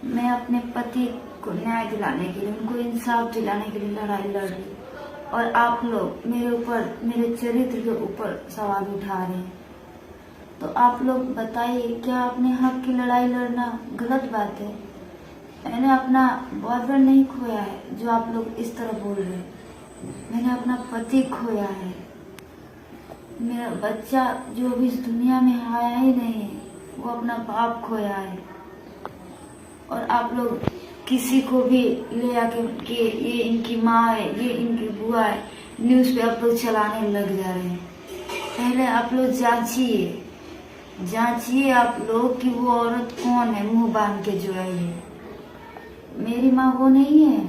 मैं अपने पति को न्याय दिलाने के लिए, उनको इंसाफ दिलाने के लिए लड़ाई लड़ रही हूँ और आप लोग मेरे ऊपर, मेरे चरित्र के ऊपर सवाल उठा रहे हैं। तो आप लोग बताइए, क्या अपने हक की लड़ाई लड़ना गलत बात है? मैंने अपना बॉयफ्रेंड नहीं खोया है जो आप लोग इस तरह बोल रहे हैं। मैंने अपना पति खोया है। मेरा बच्चा जो अभी इस दुनिया में आया ही नहीं है, वो अपना बाप खोया है। और आप लोग किसी को भी ले आके कि ये इनकी माँ है, ये इनकी बुआ है, न्यूज़ पे आप लोग चलाने लग जा रहे हैं। पहले आप लोग जांचिए आप लोग कि वो औरत कौन है मुंह बांध के जो है ये। मेरी माँ वो नहीं है।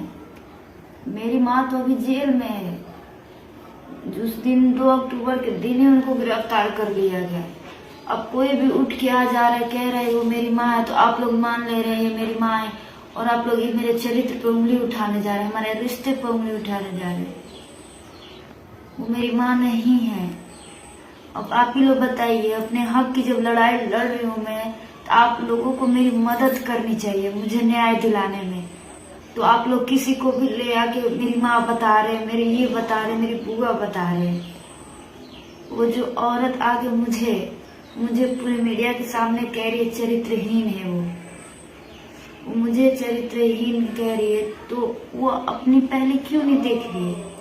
मेरी माँ तो अभी जेल में है। उस दिन 2 अक्टूबर के दिन ही उनको गिरफ्तार कर लिया गया। अब कोई भी उठ के आ जा रहा है, कह रहे वो मेरी माँ है, तो आप लोग मान ले रहे हैं मेरी माँ है, और आप लोग ये मेरे चरित्र पे उंगली उठाने जा रहे हैं, हमारे रिश्ते पे उंगली उठाने जा रहे हैं। वो मेरी माँ नहीं है। अब आप ही लोग बताइए, अपने हक की जब लड़ाई लड़ रही हूँ मैं, तो आप लोगों को मेरी मदद करनी चाहिए मुझे न्याय दिलाने में। तो आप लोग किसी को भी ले आके मेरी माँ बता रहे, मेरे ये बता रहे, मेरी बुआ बता रहे। वो जो औरत आके मुझे पूरे मीडिया के सामने कह रही है चरित्रहीन है, वो मुझे चरित्रहीन कह रही है, तो वो अपनी पहले क्यों नहीं देख रही है?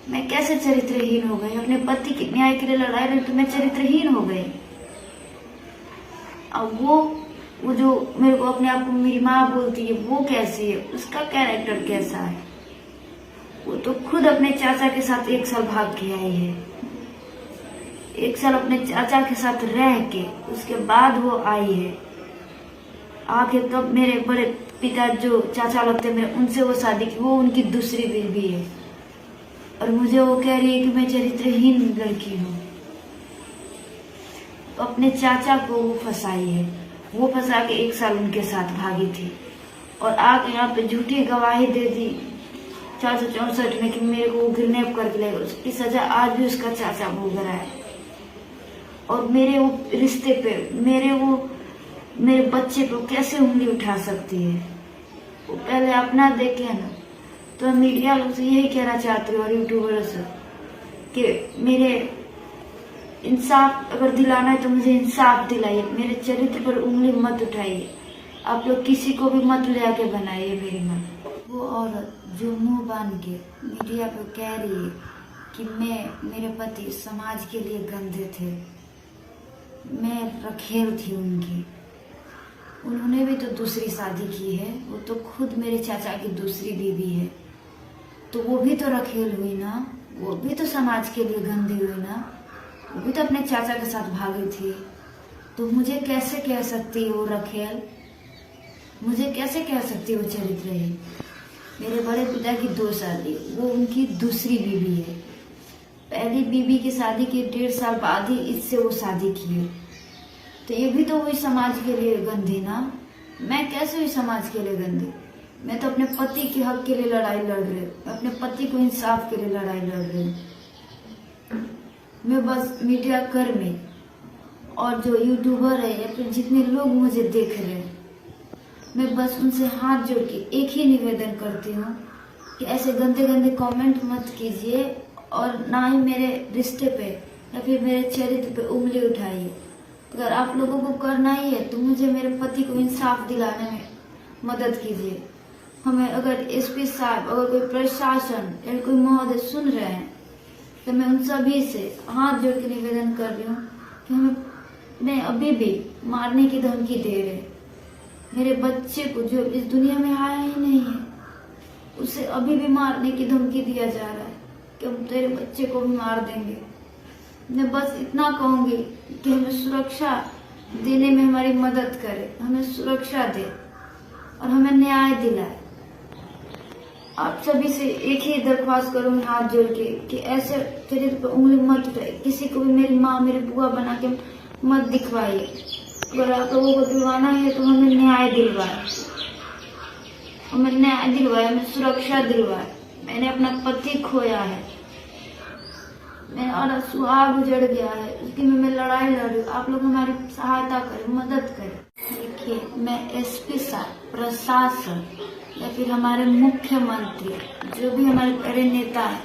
मैं कैसे चरित्रहीन हो गई? अपने पति के न्याय के लिए लड़ाई लड़ी तो मैं चरित्रहीन हो गई। अब वो जो मेरे को अपने आप को मेरी माँ बोलती है, वो कैसी है? उसका कैरेक्टर कैसा है? वो तो खुद अपने चाचा के साथ 1 साल भाग के आई है। 1 साल अपने चाचा के साथ रह के उसके बाद वो आई है। आके तब मेरे बड़े पिता जो चाचा लगते मेरे, उनसे वो शादी की, वो उनकी दूसरी बीवी है। और मुझे वो कह रही है कि मैं चरित्रहीन लड़की हूँ। तो अपने चाचा को वो फंसाई है। वो फंसा के 1 साल उनके साथ भागी थी और आके यहाँ पे झूठी गवाही दे दी 464 में कि मेरे को वो किडनैप करके ले गए। उसकी सजा आज भी उसका चाचा भोग रहा है। और मेरे वो रिश्ते पे, मेरे बच्चे पे कैसे उंगली उठा सकती है? वो पहले अपना देखे ना। तो मीडिया लोग से यही कहना चाहती हूँ और यूट्यूबर से कि मेरे इंसाफ अगर दिलाना है तो मुझे इंसाफ दिलाइए, मेरे चरित्र पर उंगली मत उठाइए। आप लोग किसी को भी मत ले आके बनाइए मेरी माँ। वो औरत जो मुंह बांध के मीडिया पे कह रही है कि मेरे पति समाज के लिए गंदे थे, मैं रखेल थी उनकी। उन्होंने भी तो दूसरी शादी की है। वो तो खुद मेरे चाचा की दूसरी बीवी है। तो वो भी तो रखेल हुई ना, वो भी तो समाज के लिए गंदी हुई ना। वो भी तो अपने चाचा के साथ भागी थी। तो मुझे कैसे कह सकती है वो रखेल? मुझे कैसे कह सकती है वो चरित्रहीन? मेरे बड़े पिता की 2 शादी, वो उनकी दूसरी बीवी है। पहली बीवी की शादी के 1.5 साल बाद ही इससे वो शादी की है। तो ये भी तो वही समाज के लिए गंदी ना। मैं कैसे हुई समाज के लिए गंदी? मैं तो अपने पति के हक के लिए लड़ाई लड़ रही हूँ, अपने पति को इंसाफ के लिए लड़ाई लड़ रही हूँ। मैं बस मीडिया कर्मी और जो यूट्यूबर है या फिर जितने लोग मुझे देख रहे हैं, मैं बस उनसे हाथ जोड़ के एक ही निवेदन करती हूँ कि ऐसे गंदे गंदे कमेंट मत कीजिए और ना ही मेरे रिश्ते पे या फिर मेरे चरित्र पे उंगली उठाइए। अगर आप लोगों को करना ही है तो मुझे मेरे पति को इंसाफ दिलाने में मदद कीजिए। हमें अगर एसपी साहब, अगर कोई प्रशासन या कोई महोदय सुन रहे हैं तो मैं उन सभी से हाथ जोड़ के निवेदन कर रही हूँ कि हमें अभी भी मारने की धमकी दे रहे। मेरे बच्चे को जो इस दुनिया में आया ही नहीं है, उसे अभी भी मारने की धमकी दिया जा रहा है कि हम तेरे बच्चे को भी मार देंगे। मैं बस इतना कहूंगी कि हमें सुरक्षा देने में हमारी मदद करे, हमें सुरक्षा दे और हमें न्याय दिलाए। आप सभी से एक ही दरख्वास्त करूंगी हाथ जोड़ के कि ऐसे चरित्र पर उंगली मत उठाइए। किसी को भी मेरी माँ, मेरी बुआ बना के मत दिखवाइए। अगर आप लोगों को दिलवाना है तो हमें न्याय दिलवाए, हमें सुरक्षा दिलवाए। मैंने अपना पति खोया है, मेरा सुहाग उजड़ गया है, उसकी मैं लड़ाई लड़ रही हूँ। आप लोग हमारी सहायता करें, मदद करें। करके मैं एसपी साहब, प्रशासन या फिर हमारे मुख्यमंत्री, जो भी हमारे बड़े नेता है,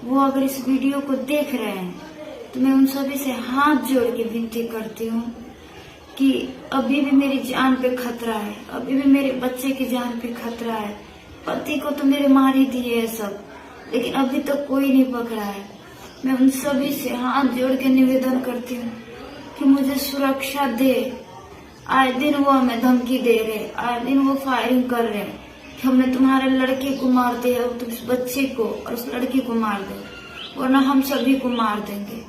वो अगर इस वीडियो को देख रहे हैं तो मैं उन सभी से हाथ जोड़ के विनती करती हूँ कि अभी भी मेरी जान पे खतरा है, अभी भी मेरे बच्चे की जान पे खतरा है। पति को तो मेरे मार ही दिए है सब, लेकिन अभी तक कोई नहीं पकड़ा है। मैं उन सभी से हाथ जोड़ के निवेदन करती हूँ कि मुझे सुरक्षा दे। आए दिन वो हमें धमकी दे रहे, आए दिन वो फायरिंग कर रहे कि हमने तुम्हारे लड़के को मार दिया, तुम उस बच्चे को और उस लड़की को मार दो, वरना हम सभी को मार देंगे।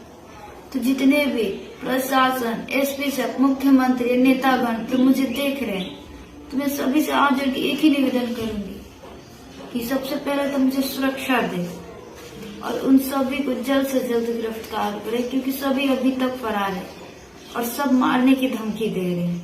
तो जितने भी प्रशासन, एसपी साहब, मुख्यमंत्री, नेतागण जो मुझे देख रहे हैं, तो मैं सभी से हाथ जोड़ के एक ही निवेदन करूंगी कि सबसे पहले तो मुझे सुरक्षा दे और उन सभी को जल्द से जल्द गिरफ्तार करे, क्योंकि सभी अभी तक फरार है और सब मारने की धमकी दे रहे हैं।